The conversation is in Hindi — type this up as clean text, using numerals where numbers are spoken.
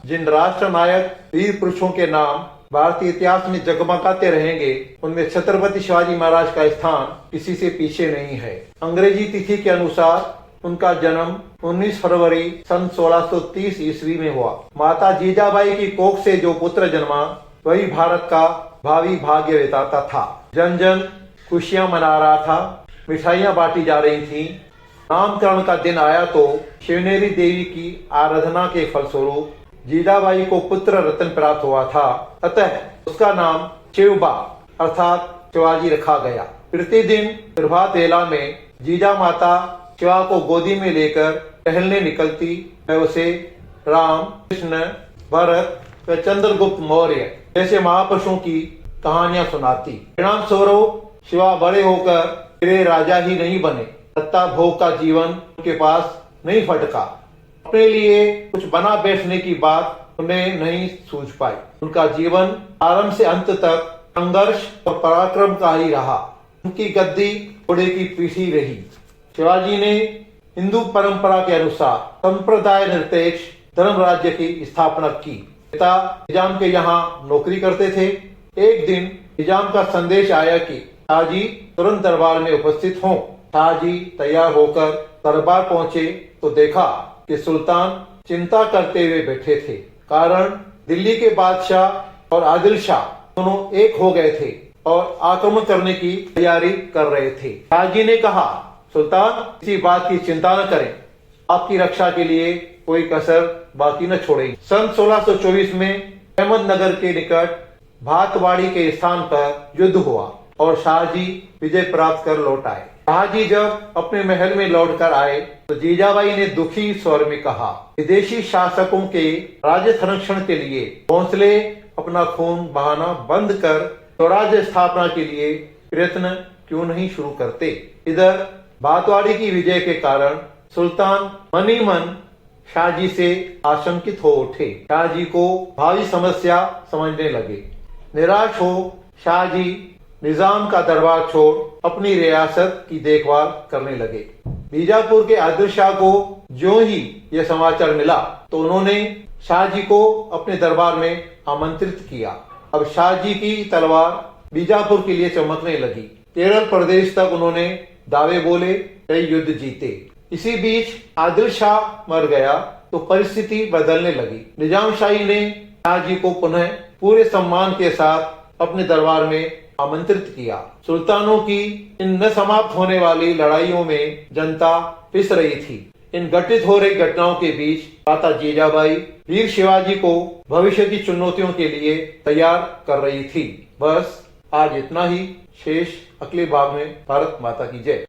जिन राष्ट्र नायक वीर पुरुषों के नाम भारतीय इतिहास में जगमगाते रहेंगे, उनमें छत्रपति शिवाजी महाराज का स्थान किसी से पीछे नहीं है। अंग्रेजी तिथि के अनुसार उनका जन्म 19 फरवरी सन 1630 ईस्वी में हुआ। माता जीजाबाई की कोख से जो पुत्र जन्मा, वही भारत का भावी भाग्य विधाता था। जन जन खुशियां मना रहा था, मिठाइयां बांटी जा रही थीं। नामकरण का दिन आया तो शिवनेरी देवी की आराधना के फलस्वरूप जीजाबाई को पुत्र रत्न प्राप्त हुआ था, अतः उसका नाम शिवबा अर्थात शिवाजी रखा गया। प्रतिदिन प्रभात वेला में जीजा माता शिवा को गोदी में लेकर टहलने निकलती है। उसे राम, कृष्ण, भरत व चंद्रगुप्त मौर्य जैसे महापुरुषों की कहानियां सुनाती। परिणाम स्वरूप शिवा बड़े होकर मेरे राजा ही नहीं बने, सत्ता भोग का जीवन उनके पास नहीं फटका। अपने लिए कुछ बना बैठने की बात उन्हें नहीं सूझ पाई। उनका जीवन आरंभ से अंत तक संघर्ष और पराक्रम का ही रहा। उनकी गद्दी घोड़े की पीठी रही। शिवाजी ने हिंदू परंपरा के अनुसार संप्रदाय निरपेक्ष धर्म राज्य की स्थापना की। पिता निजाम के यहाँ नौकरी करते थे। एक दिन निजाम का संदेश आया कि शाहजी तुरंत दरबार में उपस्थित हों। शाहजी तैयार होकर दरबार पहुंचे तो देखा कि सुल्तान चिंता करते हुए बैठे थे। कारण दिल्ली के बादशाह और आदिल शाह दोनों एक हो गए थे और आक्रमण करने की तैयारी कर रहे थे। शाहजी ने कहा, सुल्तान किसी बात की चिंता न करें, आपकी रक्षा के लिए कोई कसर बाकी न छोड़ेंगे। सन 1624 में अहमदनगर के निकट भातवाड़ी के स्थान पर युद्ध हुआ और शाहजी विजय प्राप्त कर लौट आए। शाहजी जब अपने महल में लौट कर आए तो जीजाबाई ने दुखी स्वर में कहा, विदेशी शासकों के राज्य संरक्षण के लिए हौसले अपना खून बहाना बंद कर स्वराज्य स्थापना के लिए प्रयत्न क्यों नहीं शुरू करते। इधर भातवाड़ी की विजय के कारण सुल्तान मन ही मन शाहजी से आशंकित हो उठे। शाहजी को भावी समस्या समझने लगे। निराश हो शाहजी निजाम का दरबार छोड़ अपनी रियासत की देखभाल करने लगे। बीजापुर के आदिल शाह को जो ही यह समाचार मिला तो उन्होंने शाहजी को अपने दरबार में आमंत्रित किया। अब शाहजी की तलवार बीजापुर के लिए चमकने लगी। केरल प्रदेश तक उन्होंने दावे बोले, कई युद्ध जीते। इसी बीच आदिल शाह मर गया तो परिस्थिति बदलने लगी। निजाम शाही ने शाहजी को पुनः पूरे सम्मान के साथ अपने दरबार में आमंत्रित किया। सुल्तानों की इन न समाप्त होने वाली लड़ाइयों में जनता पिस रही थी। इन घटित हो रही घटनाओं के बीच माता जीजाबाई वीर शिवाजी को भविष्य की चुनौतियों के लिए तैयार कर रही थी। बस आज इतना ही। शेष अगले भाग में। भारत माता की जय।